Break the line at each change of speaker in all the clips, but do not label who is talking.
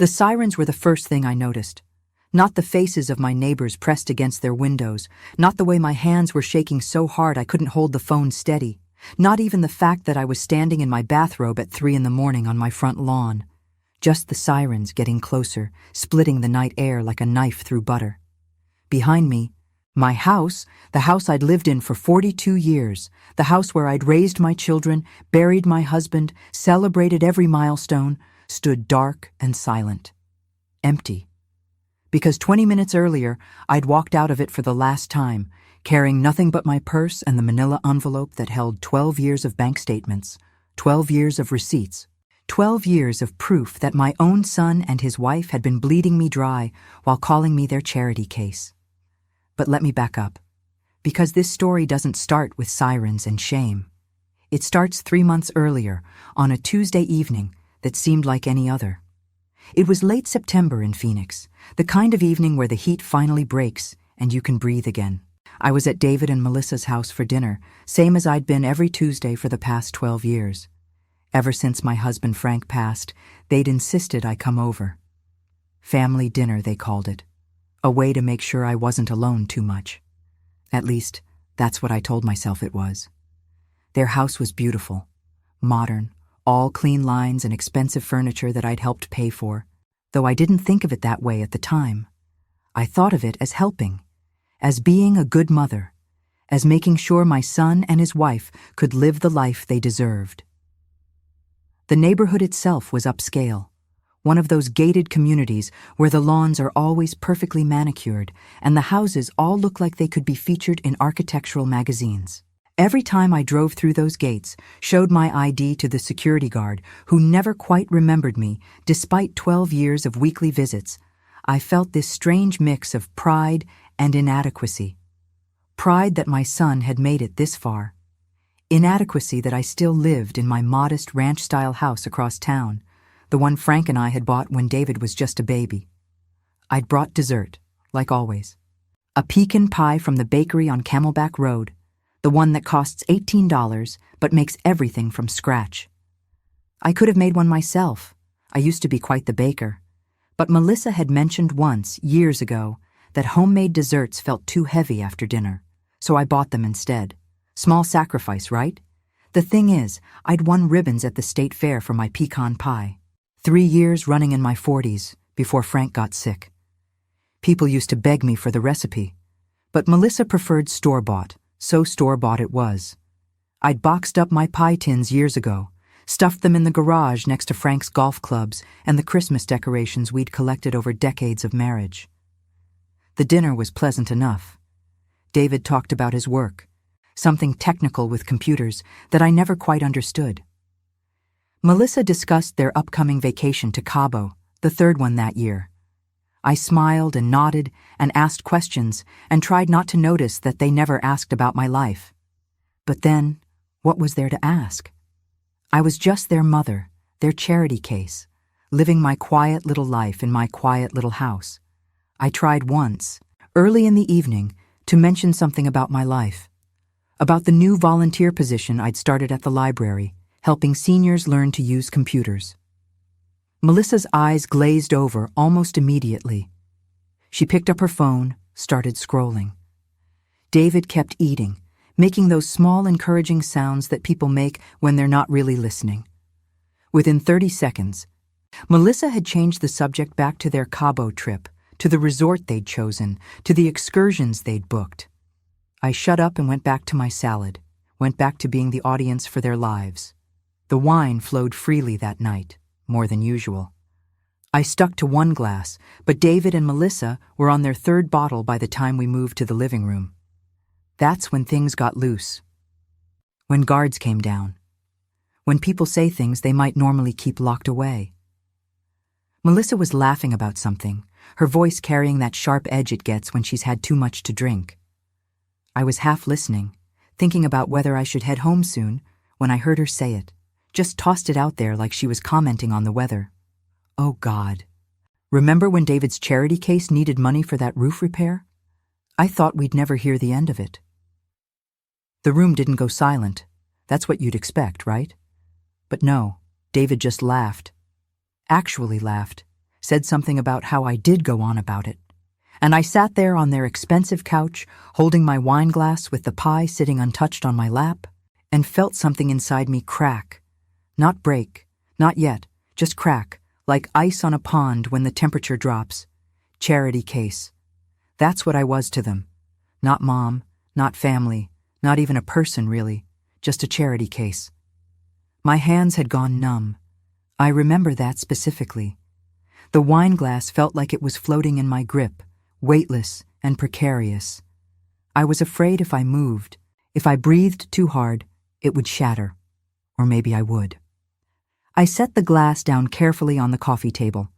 The sirens were the first thing I noticed. Not the faces of my neighbors pressed against their windows, not the way my hands were shaking so hard I couldn't hold the phone steady, not even the fact that I was standing in my bathrobe at 3 in the morning on my front lawn. Just the sirens getting closer, splitting the night air like a knife through butter. Behind me, my house, the house I'd lived in for 42 years, the house where I'd raised my children, buried my husband, celebrated every milestone, stood dark and silent. Empty. Because 20 minutes earlier, I'd walked out of it for the last time, carrying nothing but my purse and the manila envelope that held 12 years of bank statements, 12 years of receipts, 12 years of proof that my own son and his wife had been bleeding me dry while calling me their charity case. But let me back up, because this story doesn't start with sirens and shame. It starts 3 months earlier, on a Tuesday evening that seemed like any other. It was late September in Phoenix, the kind of evening where the heat finally breaks and you can breathe again. I was at David and Melissa's house for dinner, same as I'd been every Tuesday for the past 12 years. Ever since my husband Frank passed, they'd insisted I come over. Family dinner, they called it. A way to make sure I wasn't alone too much. At least, that's what I told myself it was. Their house was beautiful, modern, all clean lines and expensive furniture that I'd helped pay for, though I didn't think of it that way at the time. I thought of it as helping, as being a good mother, as making sure my son and his wife could live the life they deserved. The neighborhood itself was upscale, one of those gated communities where the lawns are always perfectly manicured and the houses all look like they could be featured in architectural magazines. Every time I drove through those gates, showed my ID to the security guard, who never quite remembered me, despite 12 years of weekly visits, I felt this strange mix of pride and inadequacy. Pride that my son had made it this far. Inadequacy that I still lived in my modest ranch-style house across town, the one Frank and I had bought when David was just a baby. I'd brought dessert, like always. A pecan pie from the bakery on Camelback Road, the one that costs $18 but makes everything from scratch. I could have made one myself. I used to be quite the baker. But Melissa had mentioned once, years ago, that homemade desserts felt too heavy after dinner, so I bought them instead. Small sacrifice, right? The thing is, I'd won ribbons at the state fair for my pecan pie. 3 years running in my 40s, before Frank got sick. People used to beg me for the recipe, but Melissa preferred store-bought. So store-bought it was. I'd boxed up my pie tins years ago, stuffed them in the garage next to Frank's golf clubs and the Christmas decorations we'd collected over decades of marriage. The dinner was pleasant enough. David talked about his work, something technical with computers that I never quite understood. Melissa discussed their upcoming vacation to Cabo, the 3rd one that year. I smiled and nodded and asked questions and tried not to notice that they never asked about my life. But then, what was there to ask? I was just their mother, their charity case, living my quiet little life in my quiet little house. I tried once, early in the evening, to mention something about my life, about the new volunteer position I'd started at the library, helping seniors learn to use computers. Melissa's eyes glazed over almost immediately. She picked up her phone, started scrolling. David kept eating, making those small encouraging sounds that people make when they're not really listening. Within 30 seconds, Melissa had changed the subject back to their Cabo trip, to the resort they'd chosen, to the excursions they'd booked. I shut up and went back to my salad, went back to being the audience for their lives. The wine flowed freely that night, more than usual. I stuck to one glass, but David and Melissa were on their 3rd bottle by the time we moved to the living room. That's when things got loose. When guards came down. When people say things they might normally keep locked away. Melissa was laughing about something, her voice carrying that sharp edge it gets when she's had too much to drink. I was half listening, thinking about whether I should head home soon, when I heard her say it. Just tossed it out there like she was commenting on the weather. Oh God. Remember when David's charity case needed money for that roof repair? I thought we'd never hear the end of it. The room didn't go silent. That's what you'd expect, right? But no, David just laughed. Actually laughed. said something about how I did go on about it. And I sat there on their expensive couch, holding my wine glass with the pie sitting untouched on my lap, and felt something inside me crack. Not break, not yet, just crack, like ice on a pond when the temperature drops. Charity case. That's what I was to them. Not mom, not family, not even a person really, just a charity case. My hands had gone numb. I remember that specifically. The wine glass felt like it was floating in my grip, weightless and precarious. I was afraid if I moved, if I breathed too hard, it would shatter. Or maybe I would. I set the glass down carefully on the coffee table.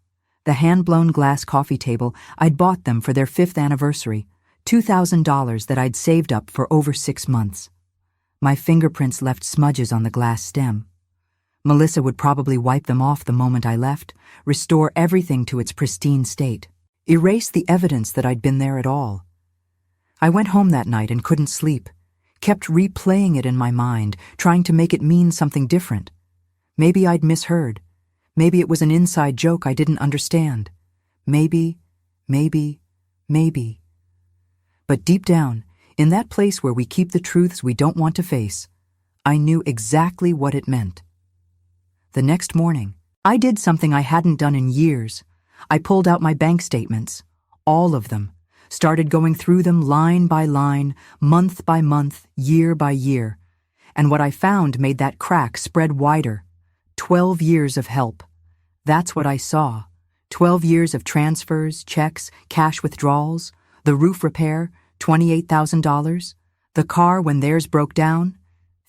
The hand-blown glass coffee table, I'd bought them for their 5th anniversary, $2,000 that I'd saved up for over 6 months. My fingerprints left smudges on the glass stem. Melissa would probably wipe them off the moment I left, restore everything to its pristine state, erase the evidence that I'd been there at all. I went home that night and couldn't sleep, kept replaying it in my mind, trying to make it mean something different. Maybe I'd misheard. Maybe it was an inside joke I didn't understand. Maybe. But deep down, in that place where we keep the truths we don't want to face, I knew exactly what it meant. The next morning, I did something I hadn't done in years. I pulled out my bank statements, all of them, started going through them line by line, month by month, year by year. And what I found made that crack spread wider. 12 years of help. That's what I saw. 12 years of transfers, checks, cash withdrawals, the roof repair, $28,000, the car when theirs broke down,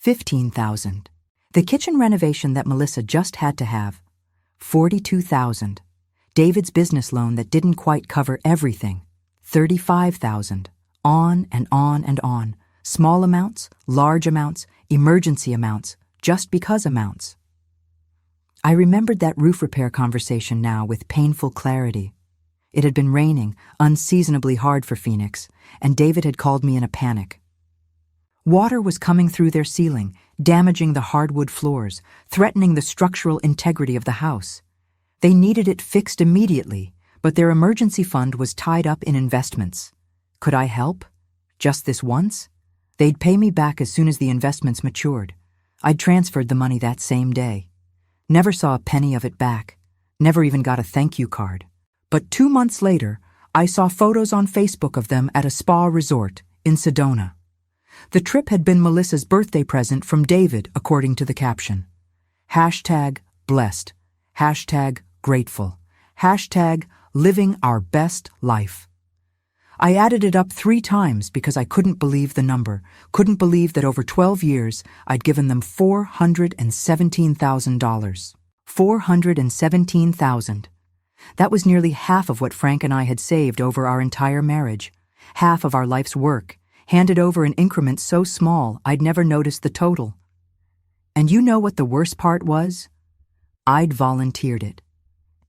$15,000. The kitchen renovation that Melissa just had to have, $42,000. David's business loan that didn't quite cover everything, $35,000. On and on and on. Small amounts, large amounts, emergency amounts, just because amounts. I remembered that roof repair conversation now with painful clarity. It had been raining, unseasonably hard for Phoenix, and David had called me in a panic. Water was coming through their ceiling, damaging the hardwood floors, threatening the structural integrity of the house. They needed it fixed immediately, but their emergency fund was tied up in investments. Could I help? Just this once? They'd pay me back as soon as the investments matured. I'd transferred the money that same day. Never saw a penny of it back. Never even got a thank you card. But 2 months later, I saw photos on Facebook of them at a spa resort in Sedona. The trip had been Melissa's birthday present from David, according to the caption. #blessed. #grateful. #living our best life. I added it up 3 times because I couldn't believe the number, couldn't believe that over 12 years I'd given them $417,000. $417,000. That was nearly half of what Frank and I had saved over our entire marriage, half of our life's work, handed over in increments so small I'd never noticed the total. And you know what the worst part was? I'd volunteered it.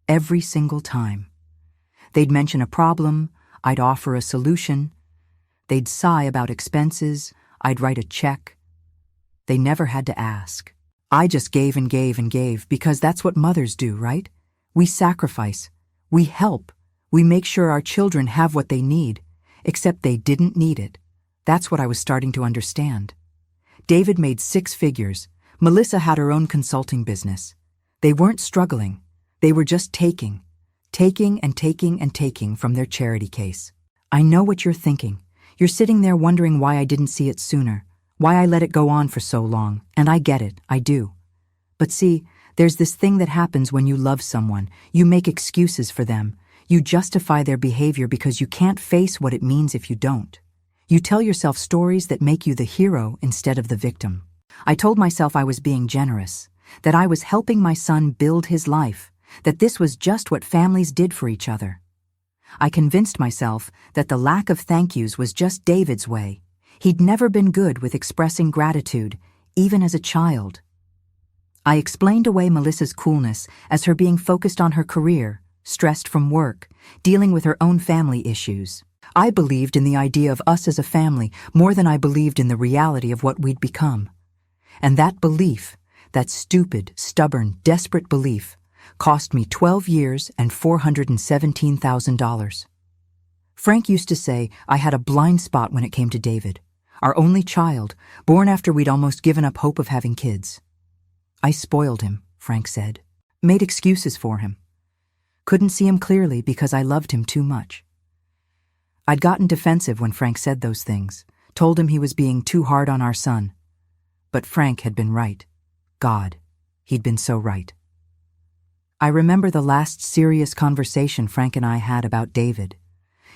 Every single time. They'd mention a problem, I'd offer a solution. They'd sigh about expenses, I'd write a check. They never had to ask. I just gave and gave and gave because that's what mothers do, right? We sacrifice. We help. We make sure our children have what they need, except they didn't need it. That's what I was starting to understand. David made 6 figures. Melissa had her own consulting business. They weren't struggling. They were just taking and taking from their charity case. I know what you're thinking. You're sitting there wondering why I didn't see it sooner, why I let it go on for so long, and I get it, I do. But see, there's this thing that happens when you love someone. You make excuses for them. You justify their behavior because you can't face what it means if you don't. You tell yourself stories that make you the hero instead of the victim. I told myself I was being generous, that I was helping my son build his life, that this was just what families did for each other. I convinced myself that the lack of thank yous was just David's way. He'd never been good with expressing gratitude, even as a child. I explained away Melissa's coolness as her being focused on her career, stressed from work, dealing with her own family issues. I believed in the idea of us as a family more than I believed in the reality of what we'd become. And that belief, that stupid, stubborn, desperate belief, Cost me 12 years and $417,000. Frank used to say I had a blind spot when it came to David, our only child, born after we'd almost given up hope of having kids. I spoiled him, Frank said. Made excuses for him. Couldn't see him clearly because I loved him too much. I'd gotten defensive when Frank said those things, told him he was being too hard on our son. But Frank had been right. God, he'd been so right. I remember the last serious conversation Frank and I had about David.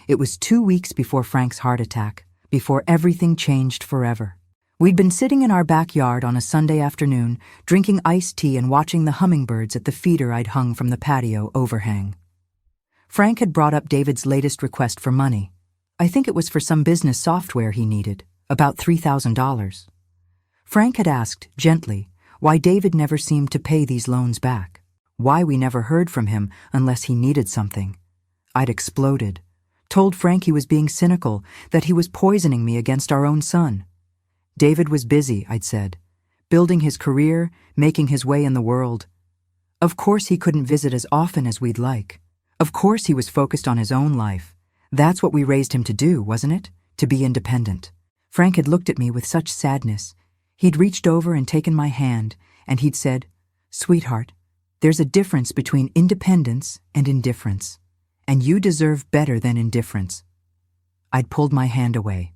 It was 2 weeks before Frank's heart attack, before everything changed forever. We'd been sitting in our backyard on a Sunday afternoon, drinking iced tea and watching the hummingbirds at the feeder I'd hung from the patio overhang. Frank had brought up David's latest request for money. I think it was for some business software he needed, about $3,000. Frank had asked, gently, why David never seemed to pay these loans back, why we never heard from him unless he needed something. I'd exploded, told Frank he was being cynical, that he was poisoning me against our own son. David was busy, I'd said, building his career, making his way in the world. Of course he couldn't visit as often as we'd like. Of course he was focused on his own life. That's what we raised him to do, wasn't it? To be independent. Frank had looked at me with such sadness. He'd reached over and taken my hand, and he'd said, "Sweetheart, there's a difference between independence and indifference, and you deserve better than indifference." I'd pulled my hand away,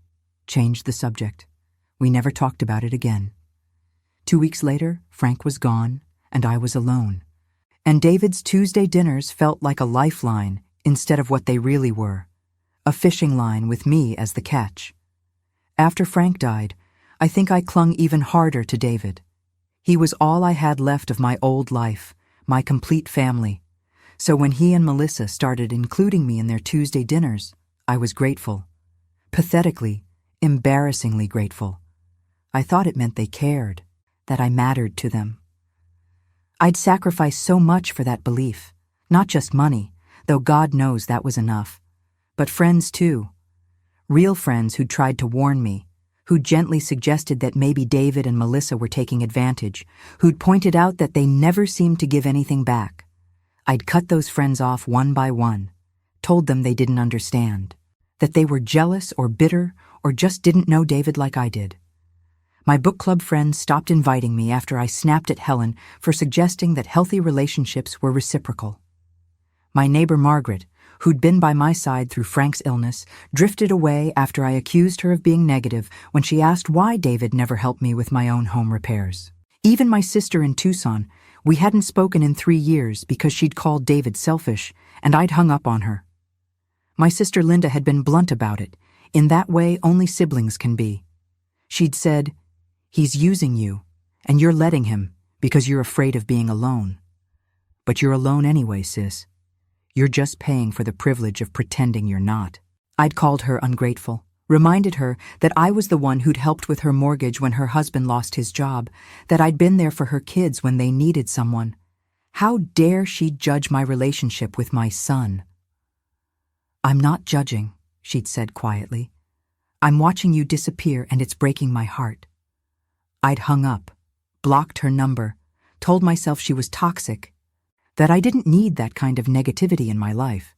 changed the subject. We never talked about it again. 2 weeks later, Frank was gone, and I was alone. And David's Tuesday dinners felt like a lifeline instead of what they really were, a fishing line with me as the catch. After Frank died, I think I clung even harder to David. He was all I had left of my old life, my complete family. So when he and Melissa started including me in their Tuesday dinners, I was grateful. Pathetically, embarrassingly grateful. I thought it meant they cared, that I mattered to them. I'd sacrificed so much for that belief, not just money, though God knows that was enough, but friends too. Real friends who'd tried to warn me, who'd gently suggested that maybe David and Melissa were taking advantage, who'd pointed out that they never seemed to give anything back. I'd cut those friends off one by one, told them they didn't understand, that they were jealous or bitter or just didn't know David like I did. My book club friends stopped inviting me after I snapped at Helen for suggesting that healthy relationships were reciprocal. My neighbor Margaret, who'd been by my side through Frank's illness, drifted away after I accused her of being negative when she asked why David never helped me with my own home repairs. Even my sister in Tucson, we hadn't spoken in 3 years because she'd called David selfish, and I'd hung up on her. My sister Linda had been blunt about it, in that way only siblings can be. She'd said, "He's using you, and you're letting him because you're afraid of being alone. But you're alone anyway, sis. You're just paying for the privilege of pretending you're not." I'd called her ungrateful, reminded her that I was the one who'd helped with her mortgage when her husband lost his job, that I'd been there for her kids when they needed someone. How dare she judge my relationship with my son? "I'm not judging," she'd said quietly. "I'm watching you disappear and it's breaking my heart." I'd hung up, blocked her number, told myself she was toxic, that I didn't need that kind of negativity in my life.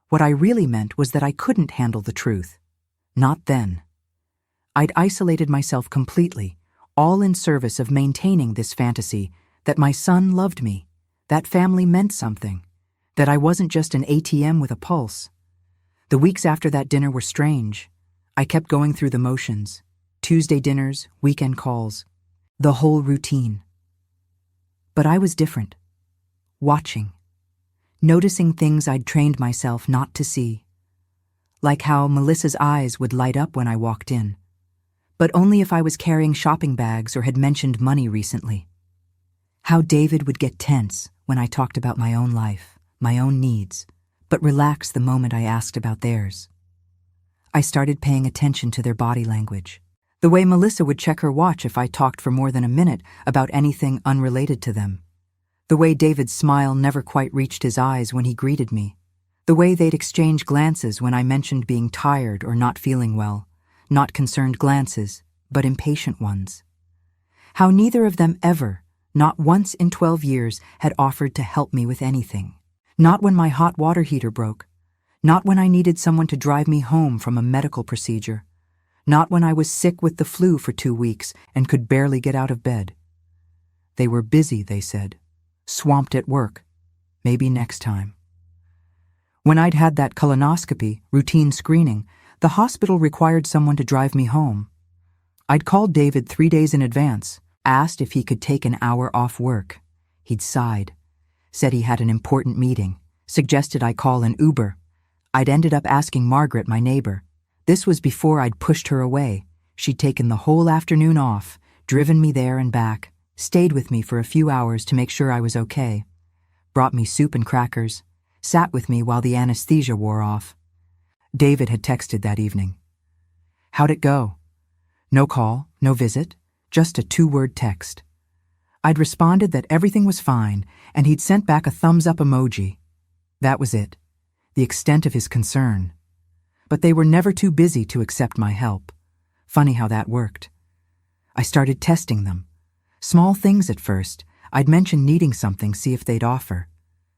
What I really meant was that I couldn't handle the truth. Not then. I'd isolated myself completely, all in service of maintaining this fantasy that my son loved me, that family meant something, that I wasn't just an ATM with a pulse. The weeks after that dinner were strange. I kept going through the motions. Tuesday dinners, weekend calls, the whole routine. But I was different. Watching. Noticing things I'd trained myself not to see. Like how Melissa's eyes would light up when I walked in. But only if I was carrying shopping bags or had mentioned money recently. How David would get tense when I talked about my own life, my own needs, but relax the moment I asked about theirs. I started paying attention to their body language. The way Melissa would check her watch if I talked for more than a minute about anything unrelated to them. The way David's smile never quite reached his eyes when he greeted me. The way they'd exchange glances when I mentioned being tired or not feeling well. Not concerned glances, but impatient ones. How neither of them ever, not once in 12 years, had offered to help me with anything. Not when my hot water heater broke. Not when I needed someone to drive me home from a medical procedure. Not when I was sick with the flu for 2 weeks and could barely get out of bed. They were busy, they said. Swamped at work. Maybe next time. When I'd had that colonoscopy, routine screening, the hospital required someone to drive me home. I'd called David 3 days in advance, asked if he could take an hour off work. He'd sighed, said he had an important meeting, suggested I call an Uber. I'd ended up asking Margaret, my neighbor. This was before I'd pushed her away. She'd taken the whole afternoon off, driven me there and back, stayed with me for a few hours to make sure I was okay, brought me soup and crackers, sat with me while the anesthesia wore off. David had texted that evening. How'd it go? No call, no visit, just a 2-word text. I'd responded that everything was fine, and he'd sent back a thumbs-up emoji. That was it, the extent of his concern. But they were never too busy to accept my help. Funny how that worked. I started testing them. Small things at first. I'd mention needing something, see if they'd offer.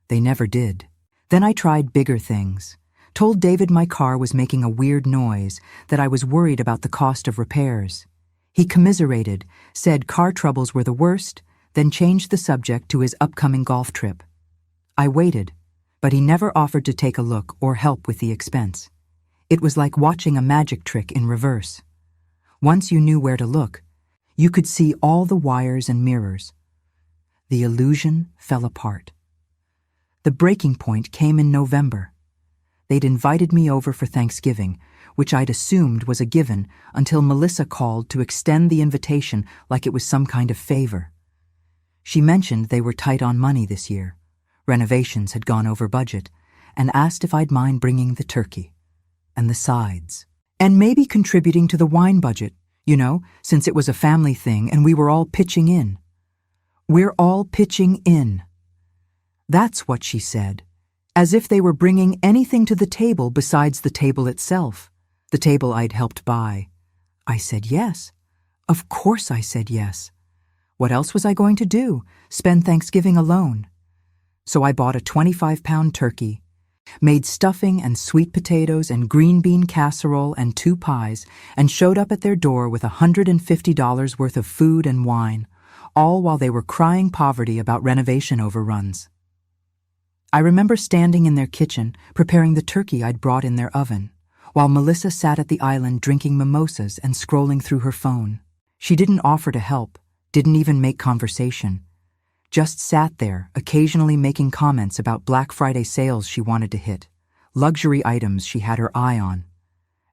They never did. Then I tried bigger things. Told David my car was making a weird noise, that I was worried about the cost of repairs. He commiserated, said car troubles were the worst, then changed the subject to his upcoming golf trip. I waited, but he never offered to take a look or help with the expense. It was like watching a magic trick in reverse. Once you knew where to look, you could see all the wires and mirrors. The illusion fell apart. The breaking point came in November. They'd invited me over for Thanksgiving, which I'd assumed was a given until Melissa called to extend the invitation like it was some kind of favor. She mentioned they were tight on money this year. Renovations had gone over budget, and asked if I'd mind bringing the turkey and the sides, and maybe contributing to the wine budget, since it was a family thing and we were all pitching in. We're all pitching in. That's what she said, as if they were bringing anything to the table besides the table itself, the table I'd helped buy. I said yes. Of course I said yes. What else was I going to do? Spend Thanksgiving alone? So I bought a 25-pound turkey, made stuffing and sweet potatoes and green bean casserole and 2 pies, and showed up at their door with $150 worth of food and wine, all while they were crying poverty about renovation overruns. I remember standing in their kitchen, preparing the turkey I'd brought in their oven, while Melissa sat at the island drinking mimosas and scrolling through her phone. She didn't offer to help, didn't even make conversation. Just sat there, occasionally making comments about Black Friday sales she wanted to hit, luxury items she had her eye on.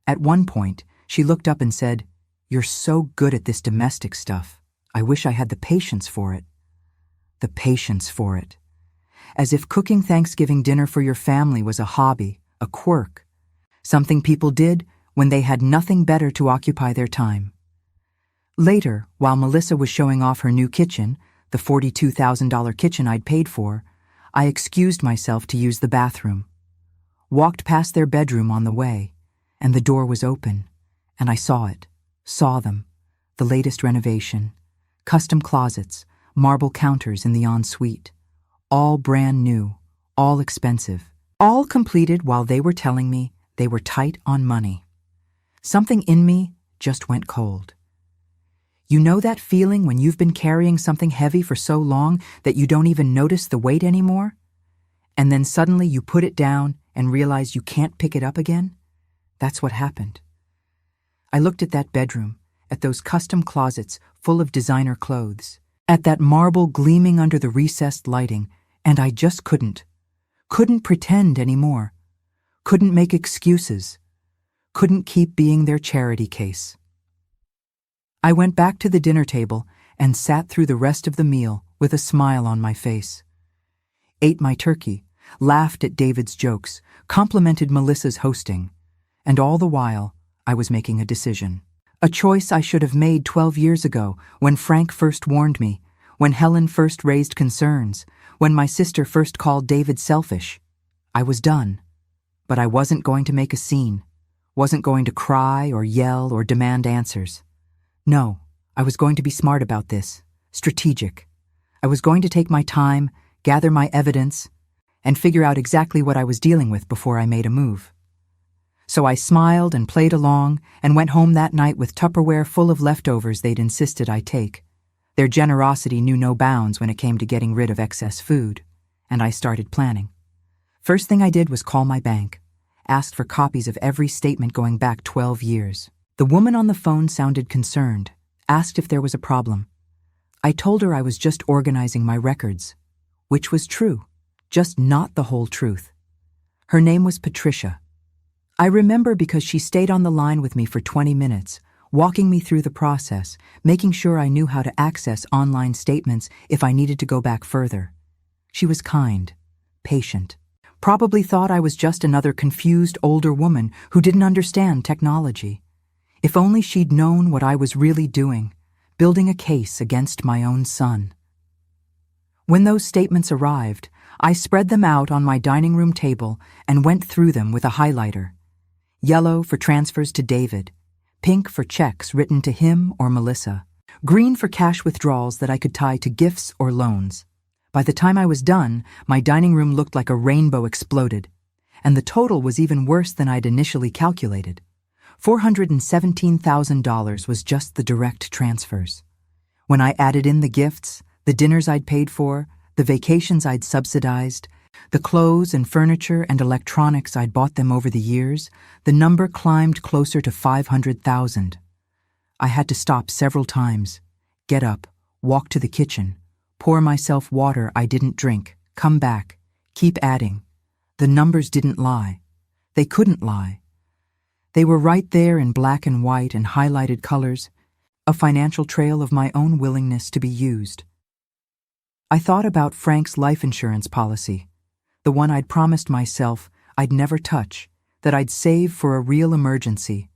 At one point, she looked up and said, "You're so good at this domestic stuff. I wish I had the patience for it." The patience for it. As if cooking Thanksgiving dinner for your family was a hobby, a quirk, something people did when they had nothing better to occupy their time. Later, while Melissa was showing off her new kitchen, the $42,000 kitchen I'd paid for, I excused myself to use the bathroom. Walked past their bedroom on the way, and the door was open, and I saw them, the latest renovation, custom closets, marble counters in the ensuite, all brand new, all expensive, all completed while they were telling me they were tight on money. Something in me just went cold. You know that feeling when you've been carrying something heavy for so long that you don't even notice the weight anymore? And then suddenly you put it down and realize you can't pick it up again? That's what happened. I looked at that bedroom, at those custom closets full of designer clothes, at that marble gleaming under the recessed lighting, and I just couldn't pretend anymore, couldn't make excuses, couldn't keep being their charity case. I went back to the dinner table and sat through the rest of the meal with a smile on my face. Ate my turkey, laughed at David's jokes, complimented Melissa's hosting, and all the while I was making a decision. A choice I should have made 12 years ago when Frank first warned me, when Helen first raised concerns, when my sister first called David selfish. I was done, but I wasn't going to make a scene, wasn't going to cry or yell or demand answers. No, I was going to be smart about this, strategic. I was going to take my time, gather my evidence, and figure out exactly what I was dealing with before I made a move. So I smiled and played along and went home that night with Tupperware full of leftovers they'd insisted I take. Their generosity knew no bounds when it came to getting rid of excess food, and I started planning. First thing I did was call my bank, asked for copies of every statement going back 12 years. The woman on the phone sounded concerned, asked if there was a problem. I told her I was just organizing my records, which was true, just not the whole truth. Her name was Patricia. I remember because she stayed on the line with me for 20 minutes, walking me through the process, making sure I knew how to access online statements if I needed to go back further. She was kind, patient, probably thought I was just another confused older woman who didn't understand technology. If only she'd known what I was really doing, building a case against my own son. When those statements arrived, I spread them out on my dining room table and went through them with a highlighter. Yellow for transfers to David, pink for checks written to him or Melissa, green for cash withdrawals that I could tie to gifts or loans. By the time I was done, my dining room looked like a rainbow exploded, and the total was even worse than I'd initially calculated. $417,000 was just the direct transfers. When I added in the gifts, the dinners I'd paid for, the vacations I'd subsidized, the clothes and furniture and electronics I'd bought them over the years, the number climbed closer to $500,000. I had to stop several times, get up, walk to the kitchen, pour myself water I didn't drink, come back, keep adding. The numbers didn't lie. They couldn't lie. They were right there in black and white and highlighted colors, a financial trail of my own willingness to be used. I thought about Frank's life insurance policy, the one I'd promised myself I'd never touch, that I'd save for a real emergency.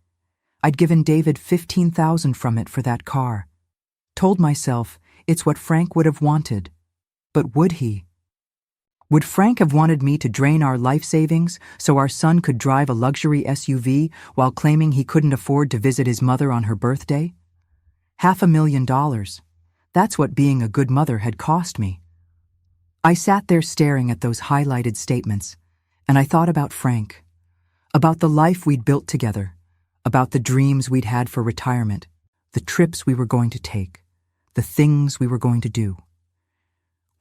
I'd given David $15,000 from it for that car. Told myself it's what Frank would have wanted. But would he? Would Frank have wanted me to drain our life savings so our son could drive a luxury SUV while claiming he couldn't afford to visit his mother on her birthday? $500,000. That's what being a good mother had cost me. I sat there staring at those highlighted statements, and I thought about Frank, about the life we'd built together, about the dreams we'd had for retirement, the trips we were going to take, the things we were going to do.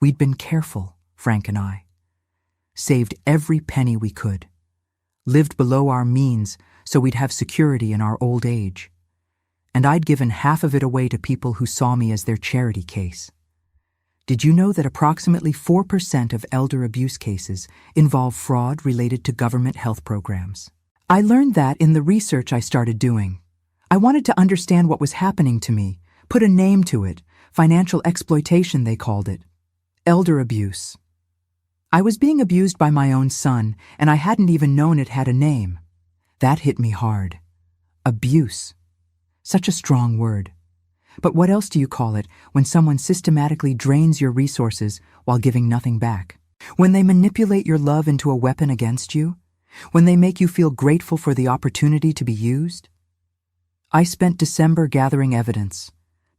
We'd been careful, Frank and I. Saved every penny we could. Lived below our means so we'd have security in our old age. And I'd given half of it away to people who saw me as their charity case. Did you know that approximately 4% of elder abuse cases involve fraud related to government health programs? I learned that in the research I started doing. I wanted to understand what was happening to me, put a name to it, financial exploitation they called it. Elder abuse. I was being abused by my own son, and I hadn't even known it had a name. That hit me hard. Abuse. Such a strong word. But what else do you call it when someone systematically drains your resources while giving nothing back? When they manipulate your love into a weapon against you? When they make you feel grateful for the opportunity to be used? I spent December gathering evidence.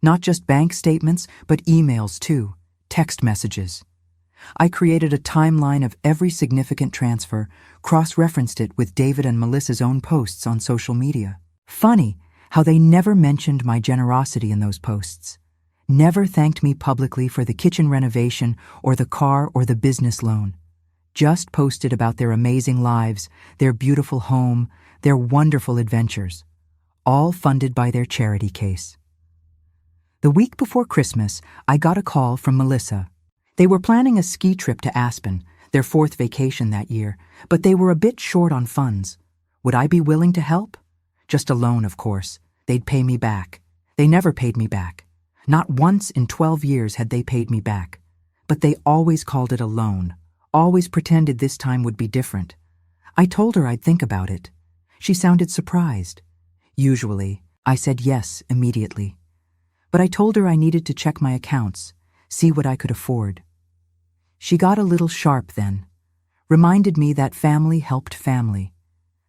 Not just bank statements, but emails too, text messages. I created a timeline of every significant transfer, cross-referenced it with David and Melissa's own posts on social media. Funny how they never mentioned my generosity in those posts. Never thanked me publicly for the kitchen renovation or the car or the business loan. Just posted about their amazing lives, their beautiful home, their wonderful adventures, all funded by their charity case. The week before Christmas, I got a call from Melissa. They were planning a ski trip to Aspen, their 4th vacation that year, but they were a bit short on funds. Would I be willing to help? Just a loan, of course. They'd pay me back. They never paid me back. Not once in 12 years had they paid me back. But they always called it a loan, always pretended this time would be different. I told her I'd think about it. She sounded surprised. Usually, I said yes immediately. But I told her I needed to check my accounts, see what I could afford. She got a little sharp then, reminded me that family helped family,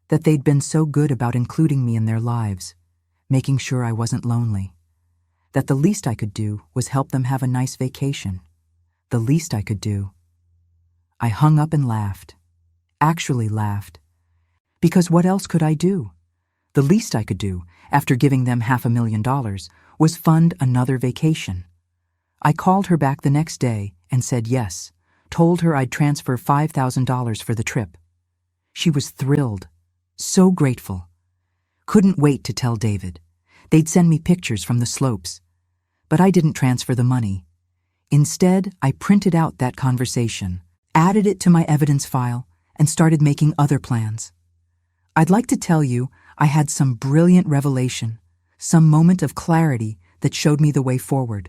that they'd been so good about including me in their lives, making sure I wasn't lonely, that the least I could do was help them have a nice vacation. the least I could do. I hung up and laughed. Actually laughed. Because what else could I do? The least I could do, after giving them $500,000, was fund another vacation. I called her back the next day and said yes, told her I'd transfer $5,000 for the trip. She was thrilled, so grateful. Couldn't wait to tell David. They'd send me pictures from the slopes. But I didn't transfer the money. Instead, I printed out that conversation, added it to my evidence file, and started making other plans. I'd like to tell you I had some brilliant revelation, some moment of clarity that showed me the way forward.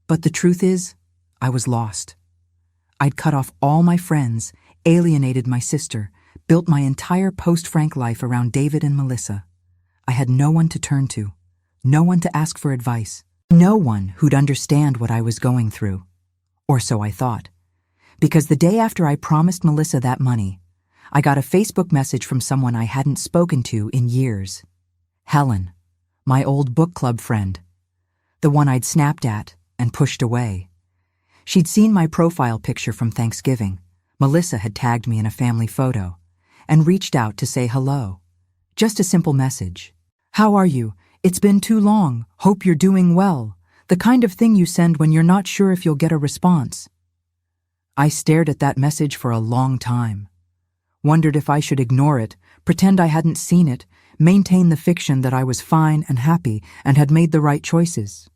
But the truth is, I was lost. I'd cut off all my friends, alienated my sister, built my entire post-Frank life around David and Melissa. I had no one to turn to, no one to ask for advice, no one who'd understand what I was going through. Or so I thought. Because the day after I promised Melissa that money, I got a Facebook message from someone I hadn't spoken to in years. Helen, my old book club friend. The one I'd snapped at and pushed away. She'd seen my profile picture from Thanksgiving. Melissa had tagged me in a family photo and reached out to say hello. Just a simple message. How are you? It's been too long. Hope you're doing well. The kind of thing you send when you're not sure if you'll get a response. I stared at that message for a long time. Wondered if I should ignore it, pretend I hadn't seen it, maintain the fiction that I was fine and happy and had made the right choices.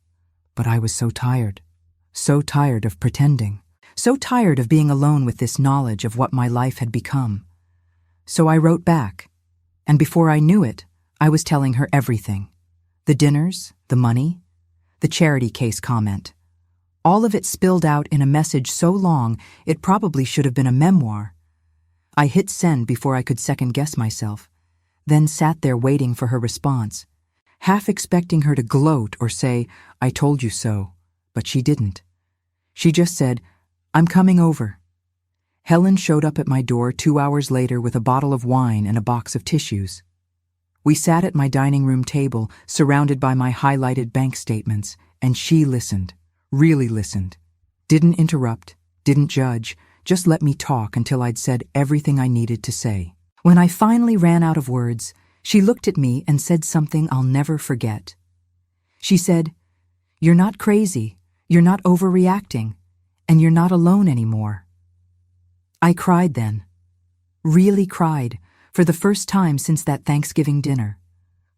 But I was so tired of pretending, so tired of being alone with this knowledge of what my life had become. So I wrote back, and before I knew it, I was telling her everything. The dinners, the money, the charity case comment. All of it spilled out in a message so long it probably should have been a memoir. I hit send before I could second-guess myself, then sat there waiting for her response, half expecting her to gloat or say, "I told you so," but she didn't. She just said, "I'm coming over." Helen showed up at my door 2 hours later with a bottle of wine and a box of tissues. We sat at my dining room table, surrounded by my highlighted bank statements, and she listened, really listened. Didn't interrupt, didn't judge, just let me talk until I'd said everything I needed to say. When I finally ran out of words, she looked at me and said something I'll never forget. She said, "You're not crazy, you're not overreacting, and you're not alone anymore." I cried then. Really cried, for the first time since that Thanksgiving dinner.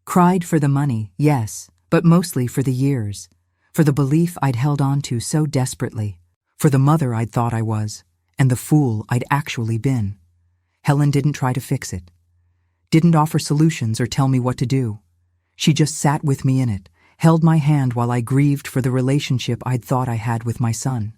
Cried for the money, yes, but mostly for the years, for the belief I'd held on to so desperately, for the mother I'd thought I was, and the fool I'd actually been. Helen didn't try to fix it. Didn't offer solutions or tell me what to do. She just sat with me in it, held my hand while I grieved for the relationship I'd thought I had with my son.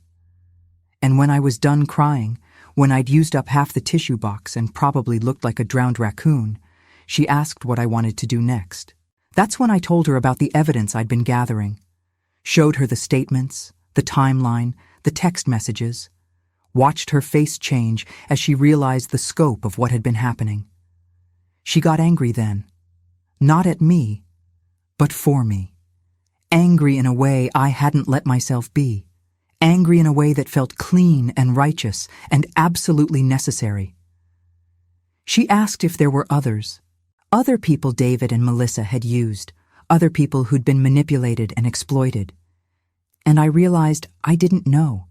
And when I was done crying, when I'd used up half the tissue box and probably looked like a drowned raccoon, she asked what I wanted to do next. That's when I told her about the evidence I'd been gathering. Showed her the statements, the timeline, the text messages. Watched her face change as she realized the scope of what had been happening. She got angry then. Not at me, but for me. Angry in a way I hadn't let myself be. Angry in a way that felt clean and righteous and absolutely necessary. She asked if there were others. Other people David and Melissa had used. Other people who'd been manipulated and exploited. And I realized I didn't know.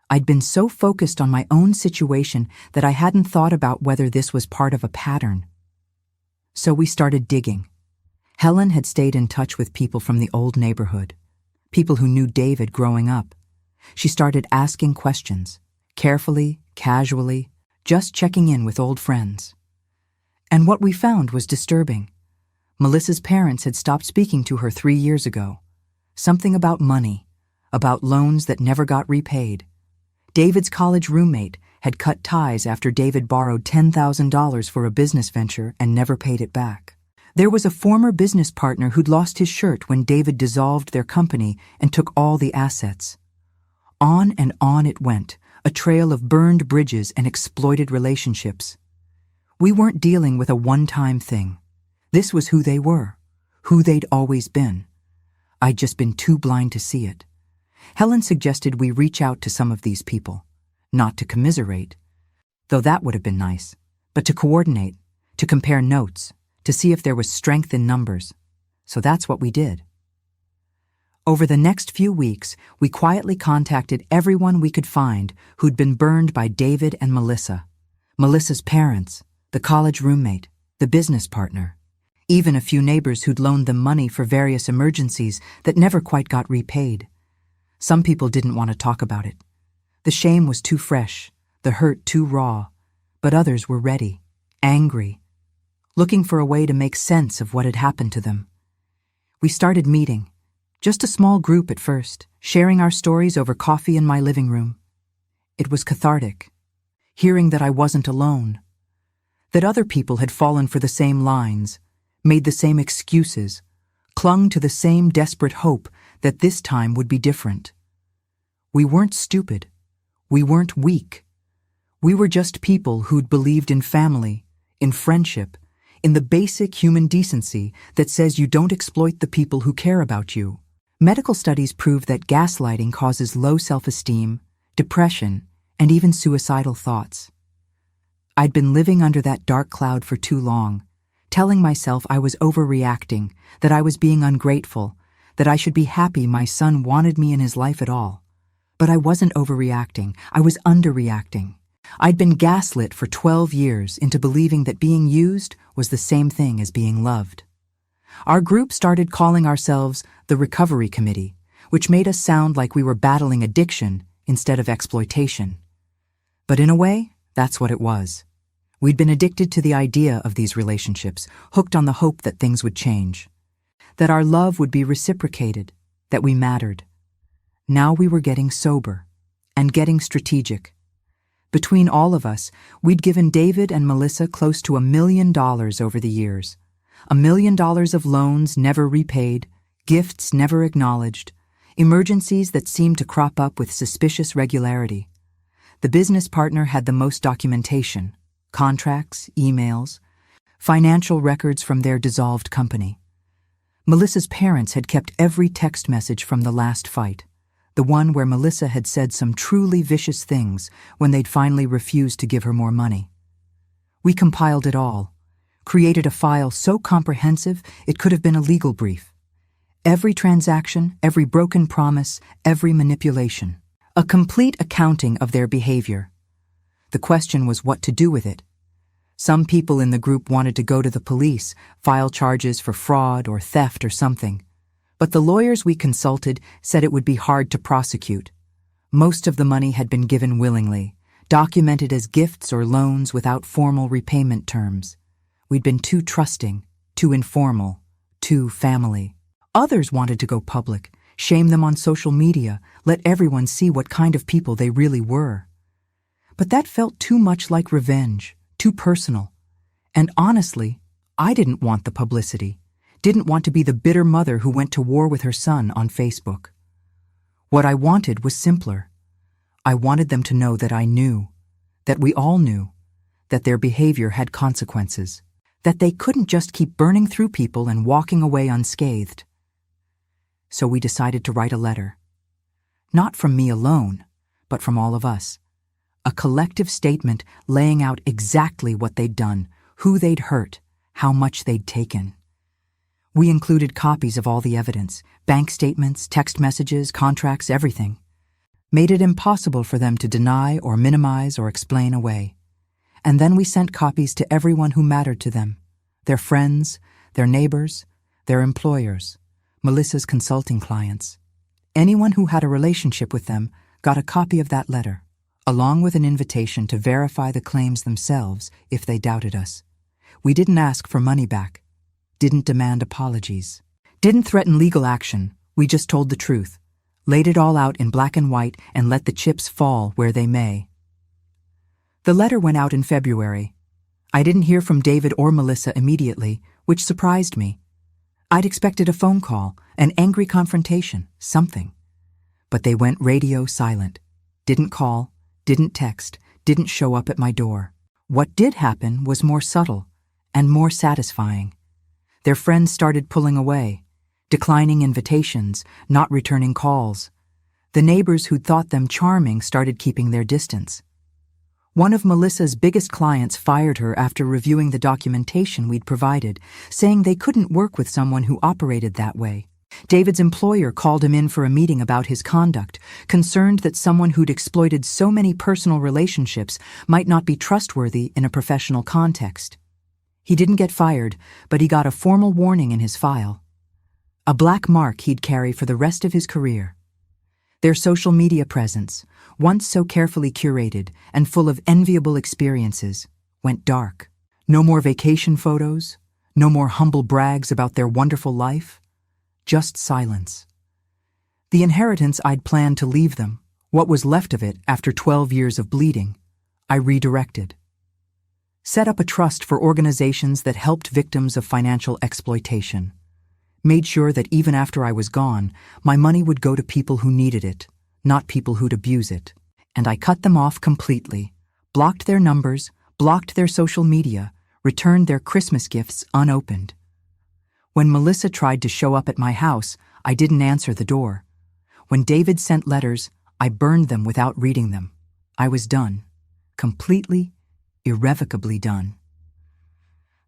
I'd been so focused on my own situation that I hadn't thought about whether this was part of a pattern. So we started digging. Helen had stayed in touch with people from the old neighborhood, people who knew David growing up. She started asking questions, carefully, casually, just checking in with old friends. And what we found was disturbing. Melissa's parents had stopped speaking to her 3 years ago. Something about money, about loans that never got repaid. David's college roommate had cut ties after David borrowed $10,000 for a business venture and never paid it back. There was a former business partner who'd lost his shirt when David dissolved their company and took all the assets. On and on it went, a trail of burned bridges and exploited relationships. We weren't dealing with a one-time thing. This was who they were, who they'd always been. I'd just been too blind to see it. Helen suggested we reach out to some of these people, not to commiserate, though that would have been nice, but to coordinate, to compare notes, to see if there was strength in numbers. So that's what we did. Over the next few weeks, we quietly contacted everyone we could find who'd been burned by David and Melissa. Melissa's parents, the college roommate, the business partner, even a few neighbors who'd loaned them money for various emergencies that never quite got repaid. Some people didn't want to talk about it. The shame was too fresh, the hurt too raw, but others were ready, angry, looking for a way to make sense of what had happened to them. We started meeting, just a small group at first, sharing our stories over coffee in my living room. It was cathartic, hearing that I wasn't alone, that other people had fallen for the same lines, made the same excuses, clung to the same desperate hope that this time would be different. We weren't stupid. We weren't weak. We were just people who'd believed in family, in friendship, in the basic human decency that says you don't exploit the people who care about you. Medical studies prove that gaslighting causes low self-esteem, depression, and even suicidal thoughts. I'd been living under that dark cloud for too long, telling myself I was overreacting, that I was being ungrateful, that I should be happy my son wanted me in his life at all. But I wasn't overreacting, I was underreacting. I'd been gaslit for 12 years into believing that being used was the same thing as being loved. Our group started calling ourselves the Recovery Committee, which made us sound like we were battling addiction instead of exploitation. But in a way, that's what it was. We'd been addicted to the idea of these relationships, hooked on the hope that things would change, that our love would be reciprocated, that we mattered. Now we were getting sober and getting strategic. Between all of us, we'd given David and Melissa close to $1 million over the years. $1 million of loans never repaid, gifts never acknowledged, emergencies that seemed to crop up with suspicious regularity. The business partner had the most documentation, contracts, emails, financial records from their dissolved company. Melissa's parents had kept every text message from the last fight, the one where Melissa had said some truly vicious things when they'd finally refused to give her more money. We compiled it all, created a file so comprehensive it could have been a legal brief. Every transaction, every broken promise, every manipulation. A complete accounting of their behavior. The question was what to do with it. Some people in the group wanted to go to the police, file charges for fraud or theft or something. But the lawyers we consulted said it would be hard to prosecute. Most of the money had been given willingly, documented as gifts or loans without formal repayment terms. We'd been too trusting, too informal, too family. Others wanted to go public, shame them on social media, let everyone see what kind of people they really were. But that felt too much like revenge, too personal. And honestly, I didn't want the publicity, didn't want to be the bitter mother who went to war with her son on Facebook. What I wanted was simpler. I wanted them to know that I knew, that we all knew, that their behavior had consequences, that they couldn't just keep burning through people and walking away unscathed. So we decided to write a letter. Not from me alone, but from all of us. A collective statement laying out exactly what they'd done, who they'd hurt, how much they'd taken. We included copies of all the evidence, bank statements, text messages, contracts, everything. Made it impossible for them to deny or minimize or explain away. And then we sent copies to everyone who mattered to them, their friends, their neighbors, their employers, Melissa's consulting clients. Anyone who had a relationship with them got a copy of that letter, along with an invitation to verify the claims themselves if they doubted us. We didn't ask for money back, didn't demand apologies, didn't threaten legal action. We just told the truth, laid it all out in black and white, and let the chips fall where they may. The letter went out in February. I didn't hear from David or Melissa immediately, which surprised me. I'd expected a phone call, an angry confrontation, something. But they went radio silent. Didn't call, didn't text, didn't show up at my door. What did happen was more subtle and more satisfying. Their friends started pulling away, declining invitations, not returning calls. The neighbors who'd thought them charming started keeping their distance. One of Melissa's biggest clients fired her after reviewing the documentation we'd provided, saying they couldn't work with someone who operated that way. David's employer called him in for a meeting about his conduct, concerned that someone who'd exploited so many personal relationships might not be trustworthy in a professional context. He didn't get fired, but he got a formal warning in his file. A black mark he'd carry for the rest of his career. Their social media presence, once so carefully curated and full of enviable experiences, went dark. No more vacation photos, no more humble brags about their wonderful life. Just silence. The inheritance I'd planned to leave them, what was left of it after 12 years of bleeding, I redirected. Set up a trust for organizations that helped victims of financial exploitation. Made sure that even after I was gone, my money would go to people who needed it, not people who'd abuse it. And I cut them off completely, blocked their numbers, blocked their social media, returned their Christmas gifts unopened. When Melissa tried to show up at my house, I didn't answer the door. When David sent letters, I burned them without reading them. I was done. Completely, irrevocably done.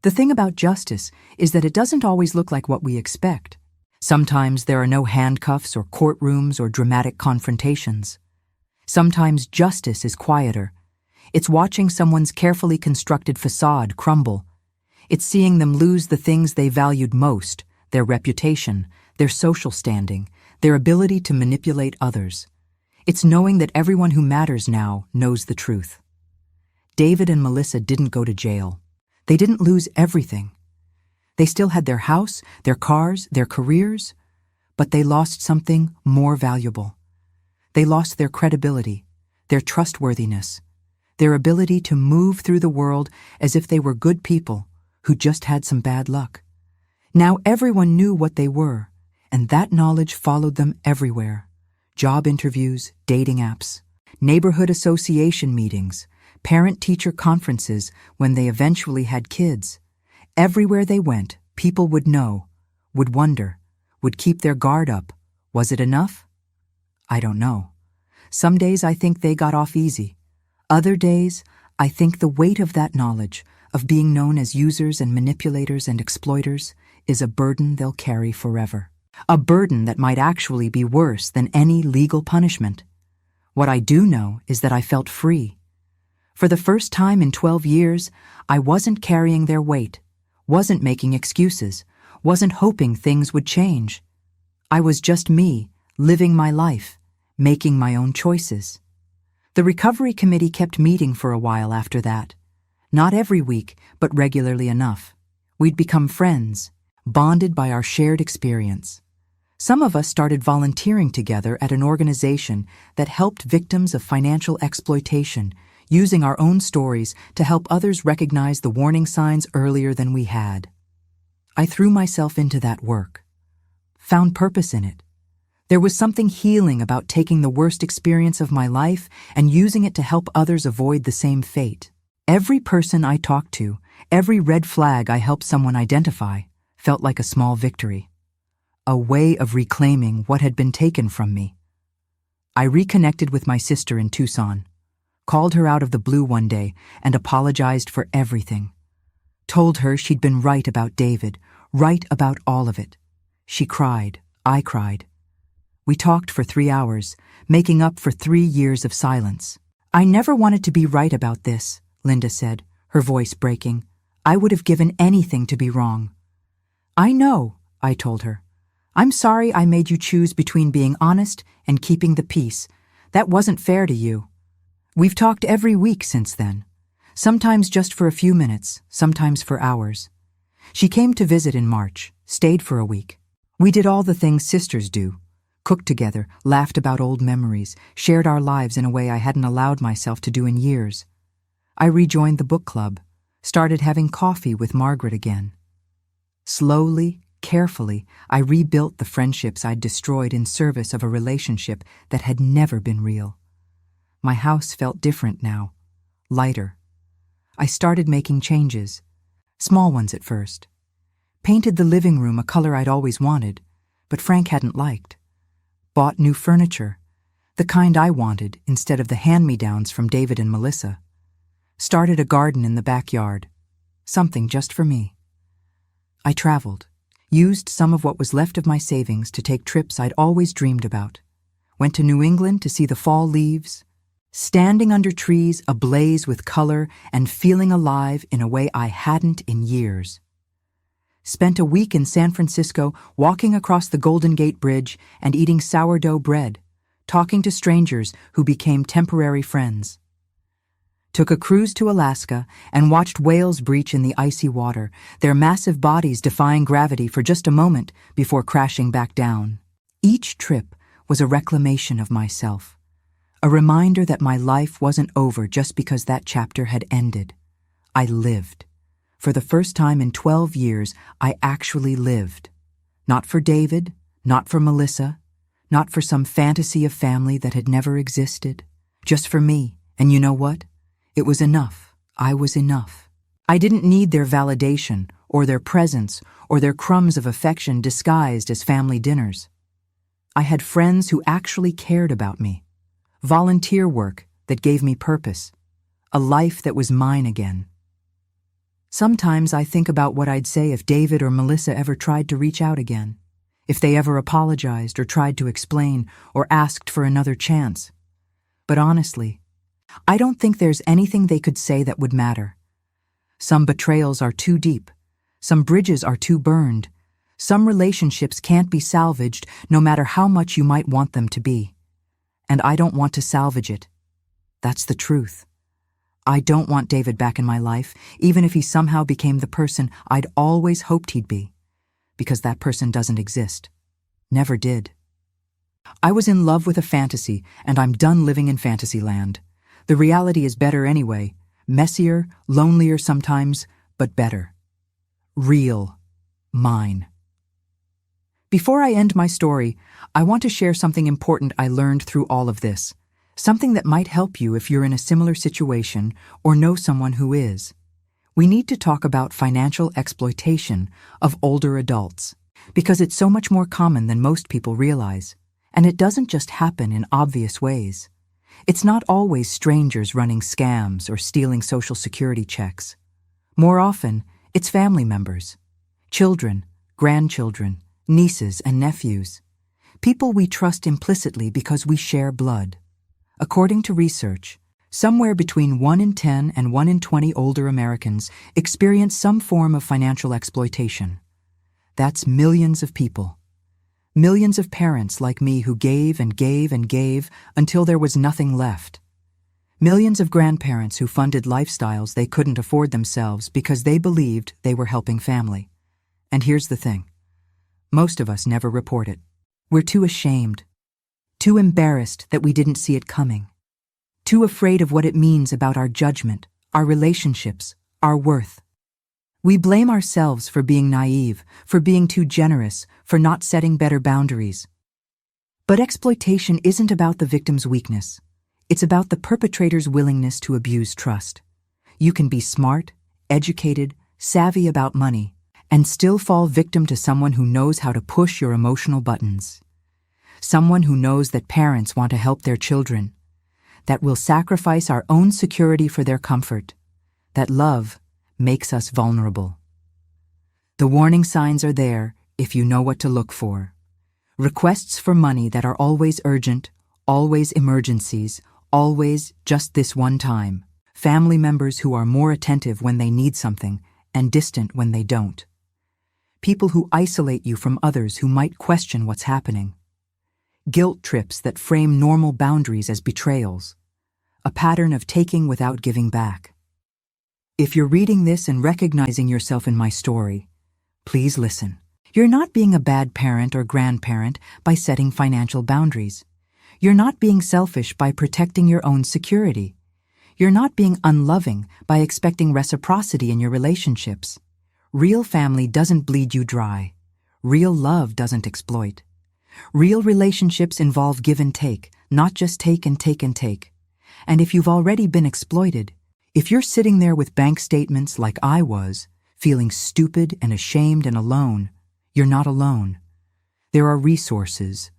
The thing about justice is that it doesn't always look like what we expect. Sometimes there are no handcuffs or courtrooms or dramatic confrontations. Sometimes justice is quieter. It's watching someone's carefully constructed facade crumble. It's seeing them lose the things they valued most, their reputation, their social standing, their ability to manipulate others. It's knowing that everyone who matters now knows the truth. David and Melissa didn't go to jail. They didn't lose everything. They still had their house, their cars, their careers, but they lost something more valuable. They lost their credibility, their trustworthiness, their ability to move through the world as if they were good people who just had some bad luck. Now everyone knew what they were, and that knowledge followed them everywhere. Job interviews, dating apps, neighborhood association meetings, parent-teacher conferences when they eventually had kids. Everywhere they went, people would know, would wonder, would keep their guard up. Was it enough? I don't know. Some days I think they got off easy. Other days, I think the weight of that knowledge, of being known as users and manipulators and exploiters, is a burden they'll carry forever. A burden that might actually be worse than any legal punishment. What I do know is that I felt free. For the first time in 12 years, I wasn't carrying their weight, wasn't making excuses, wasn't hoping things would change. I was just me, living my life, making my own choices. The recovery committee kept meeting for a while after that. Not every week, but regularly enough. We'd become friends, bonded by our shared experience. Some of us started volunteering together at an organization that helped victims of financial exploitation, using our own stories to help others recognize the warning signs earlier than we had. I threw myself into that work, found purpose in it. There was something healing about taking the worst experience of my life and using it to help others avoid the same fate. Every person I talked to, every red flag I helped someone identify, felt like a small victory. A way of reclaiming what had been taken from me. I reconnected with my sister in Tucson, called her out of the blue one day and apologized for everything. Told her she'd been right about David, right about all of it. She cried, I cried. We talked for 3 hours, making up for 3 years of silence. I never wanted to be right about this, Linda said, her voice breaking. I would have given anything to be wrong. I know, I told her. I'm sorry I made you choose between being honest and keeping the peace. That wasn't fair to you. We've talked every week since then. Sometimes just for a few minutes, sometimes for hours. She came to visit in March, stayed for a week. We did all the things sisters do. Cooked together, laughed about old memories, shared our lives in a way I hadn't allowed myself to do in years. I rejoined the book club, started having coffee with Margaret again. Slowly, carefully, I rebuilt the friendships I'd destroyed in service of a relationship that had never been real. My house felt different now, lighter. I started making changes, small ones at first. Painted the living room a color I'd always wanted, but Frank hadn't liked. Bought new furniture, The kind I wanted instead of the hand-me-downs from David and Melissa. Started a garden in the backyard. Something just for me. I traveled. Used some of what was left of my savings to take trips I'd always dreamed about. Went to New England to see the fall leaves, standing under trees ablaze with color and feeling alive in a way I hadn't in years. Spent a week in San Francisco walking across the Golden Gate Bridge and eating sourdough bread, talking to strangers who became temporary friends. Took a cruise to Alaska and watched whales breach in the icy water, their massive bodies defying gravity for just a moment before crashing back down. Each trip was a reclamation of myself, a reminder that my life wasn't over just because that chapter had ended. I lived. For the first time in 12 years, I actually lived. Not for David, not for Melissa, not for some fantasy of family that had never existed, just for me. And you know what? It was enough. I was enough. I didn't need their validation, or their presence, or their crumbs of affection disguised as family dinners. I had friends who actually cared about me. Volunteer work that gave me purpose. A life that was mine again. Sometimes I think about what I'd say if David or Melissa ever tried to reach out again. If they ever apologized or tried to explain or asked for another chance. But honestly, I don't think there's anything they could say that would matter. Some betrayals are too deep. Some bridges are too burned. Some relationships can't be salvaged no matter how much you might want them to be. And I don't want to salvage it. That's the truth. I don't want David back in my life, even if he somehow became the person I'd always hoped he'd be. Because that person doesn't exist. Never did. I was in love with a fantasy, and I'm done living in fantasy land. The reality is better anyway. Messier, lonelier sometimes, but better. Real. Mine. Before I end my story, I want to share something important I learned through all of this. Something that might help you if you're in a similar situation or know someone who is. We need to talk about financial exploitation of older adults, because it's so much more common than most people realize, and it doesn't just happen in obvious ways. It's not always strangers running scams or stealing Social Security checks. More often, it's family members, children, grandchildren, nieces and nephews, people we trust implicitly because we share blood. According to research, somewhere between 1 in 10 and 1 in 20 older Americans experience some form of financial exploitation. That's millions of people. Millions of parents like me who gave and gave and gave until there was nothing left. Millions of grandparents who funded lifestyles they couldn't afford themselves because they believed they were helping family. And here's the thing. Most of us never report it. We're too ashamed. Too embarrassed that we didn't see it coming. Too afraid of what it means about our judgment, our relationships, our worth. We blame ourselves for being naive, for being too generous, for not setting better boundaries. But exploitation isn't about the victim's weakness. It's about the perpetrator's willingness to abuse trust. You can be smart, educated, savvy about money, and still fall victim to someone who knows how to push your emotional buttons. Someone who knows that parents want to help their children, that will sacrifice our own security for their comfort, that love makes us vulnerable. The warning signs are there if you know what to look for. Requests for money that are always urgent, always emergencies, always just this one time. Family members who are more attentive when they need something and distant when they don't. People who isolate you from others who might question what's happening. Guilt trips that frame normal boundaries as betrayals. A pattern of taking without giving back. If you're reading this and recognizing yourself in my story, please listen. You're not being a bad parent or grandparent by setting financial boundaries. You're not being selfish by protecting your own security. You're not being unloving by expecting reciprocity in your relationships. Real family doesn't bleed you dry. Real love doesn't exploit. Real relationships involve give and take, not just take and take and take. And if you've already been exploited, if you're sitting there with bank statements like I was, feeling stupid and ashamed and alone, you're not alone. There are resources,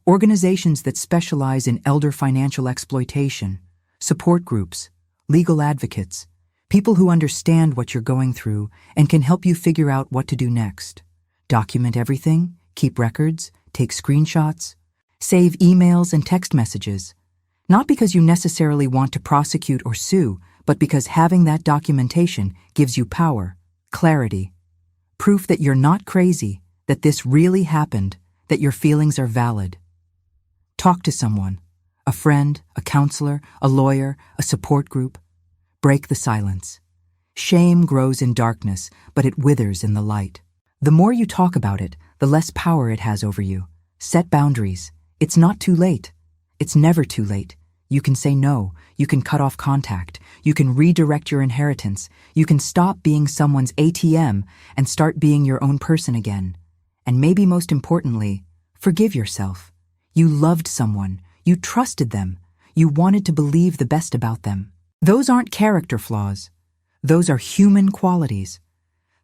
Organizations that specialize in elder financial exploitation, support groups, legal advocates, people who understand what you're going through and can help you figure out what to do next. Document everything, keep records, take screenshots, save emails and text messages. Not because you necessarily want to prosecute or sue, but because having that documentation gives you power, clarity, proof that you're not crazy, that this really happened, that your feelings are valid. Talk to someone, a friend, a counselor, a lawyer, a support group. Break the silence. Shame grows in darkness, but it withers in the light. The more you talk about it, the less power it has over you. Set boundaries. It's not too late. It's never too late. You can say no. You can cut off contact. You can redirect your inheritance. You can stop being someone's ATM and start being your own person again. And maybe most importantly, forgive yourself. You loved someone. You trusted them. You wanted to believe the best about them. Those aren't character flaws. Those are human qualities.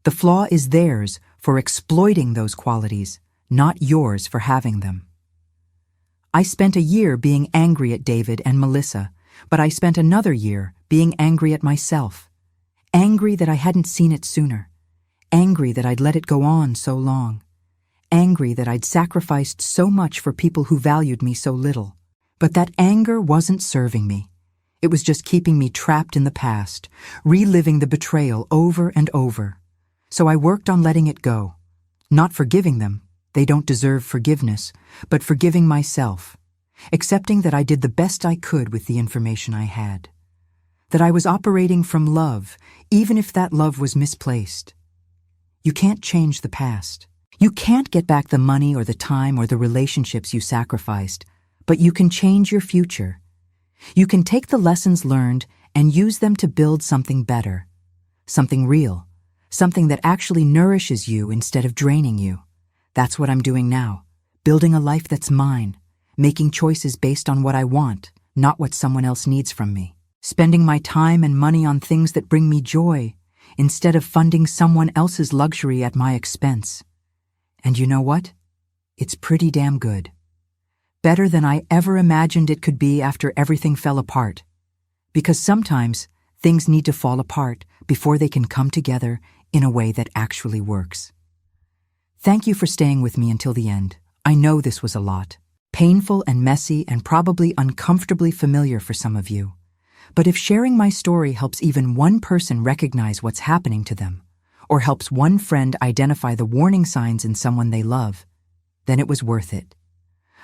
The flaw is theirs for exploiting those qualities, not yours for having them. I spent a year being angry at David and Melissa, but I spent another year being angry at myself. Angry that I hadn't seen it sooner. Angry that I'd let it go on so long. Angry that I'd sacrificed so much for people who valued me so little. But that anger wasn't serving me. It was just keeping me trapped in the past, reliving the betrayal over and over. So I worked on letting it go. Not forgiving them, they don't deserve forgiveness, but forgiving myself. Accepting that I did the best I could with the information I had. That I was operating from love, even if that love was misplaced. You can't change the past. You can't get back the money or the time or the relationships you sacrificed, but you can change your future. You can take the lessons learned and use them to build something better, something real, something that actually nourishes you instead of draining you. That's what I'm doing now, building a life that's mine, making choices based on what I want, not what someone else needs from me, spending my time and money on things that bring me joy instead of funding someone else's luxury at my expense. And you know what? It's pretty damn good. Better than I ever imagined it could be after everything fell apart. Because sometimes things need to fall apart before they can come together in a way that actually works. Thank you for staying with me until the end. I know this was a lot. Painful and messy and probably uncomfortably familiar for some of you. But if sharing my story helps even one person recognize what's happening to them, or helps one friend identify the warning signs in someone they love, then it was worth it.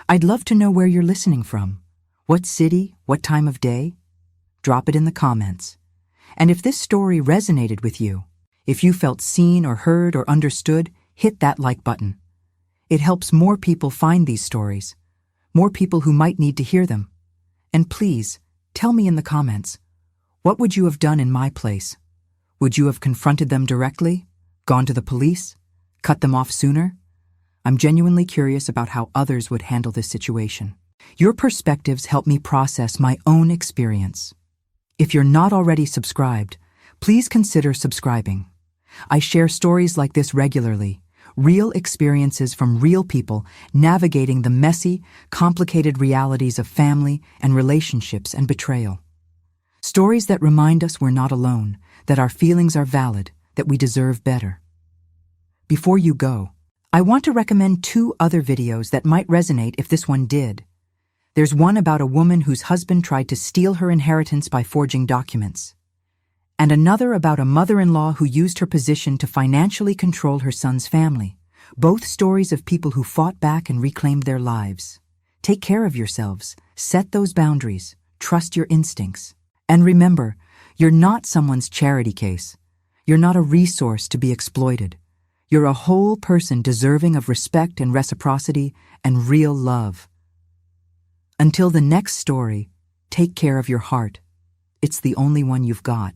I'd love to know where you're listening from. What city, what time of day? Drop it in the comments. And if this story resonated with you, if you felt seen or heard or understood, hit that like button. It helps more people find these stories, more people who might need to hear them. And please, tell me in the comments, what would you have done in my place? Would you have confronted them directly? Gone to the police? Cut them off sooner? I'm genuinely curious about how others would handle this situation. Your perspectives help me process my own experience. If you're not already subscribed, please consider subscribing. I share stories like this regularly, real experiences from real people navigating the messy, complicated realities of family and relationships and betrayal. Stories that remind us we're not alone, that our feelings are valid, that we deserve better. Before you go, I want to recommend 2 other videos that might resonate if this one did. There's one about a woman whose husband tried to steal her inheritance by forging documents, and another about a mother-in-law who used her position to financially control her son's family. Both stories of people who fought back and reclaimed their lives. Take care of yourselves, set those boundaries, trust your instincts. And remember, you're not someone's charity case. You're not a resource to be exploited. You're a whole person deserving of respect and reciprocity and real love. Until the next story, take care of your heart. It's the only one you've got.